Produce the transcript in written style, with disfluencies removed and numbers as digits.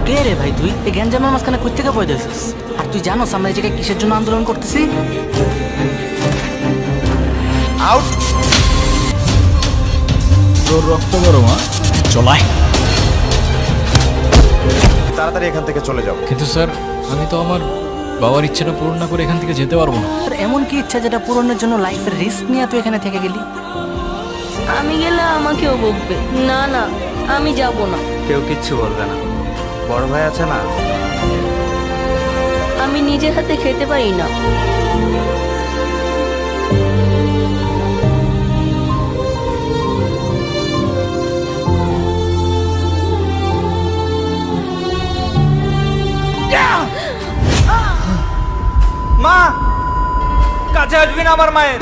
কে রে ভাই তুই এই গ্যাঞ্জামের মাঝখানে কই থেকে পয়দা হইছিস? আর তুই জানোস আমরা এই জায়গায় কিসের জন্য আন্দোলন করতেছি? আউট। তোর রক্ত গরম, চলাই। তাড়াতাড়ি এখান থেকে চলে যাও। কিন্তু স্যার, আমি তো আমার বাবার ইচ্ছাটা পূরণ না করে এখান থেকে যেতে পারবো না। তোর এমন কি ইচ্ছা যেটা পূরণের জন্য লাইফের রিস্ক নিয়ে তুই এখানে থেকে গেলি? আমি গেলে আমাকেও বকবে। না না, আমি যাব না। কেউ কিচ্ছু বলবে না, বড় ভাই আছে না। আমি নিজের হাতে খেতে পারি না। মা, কাছে আসবি না আমার মায়ের।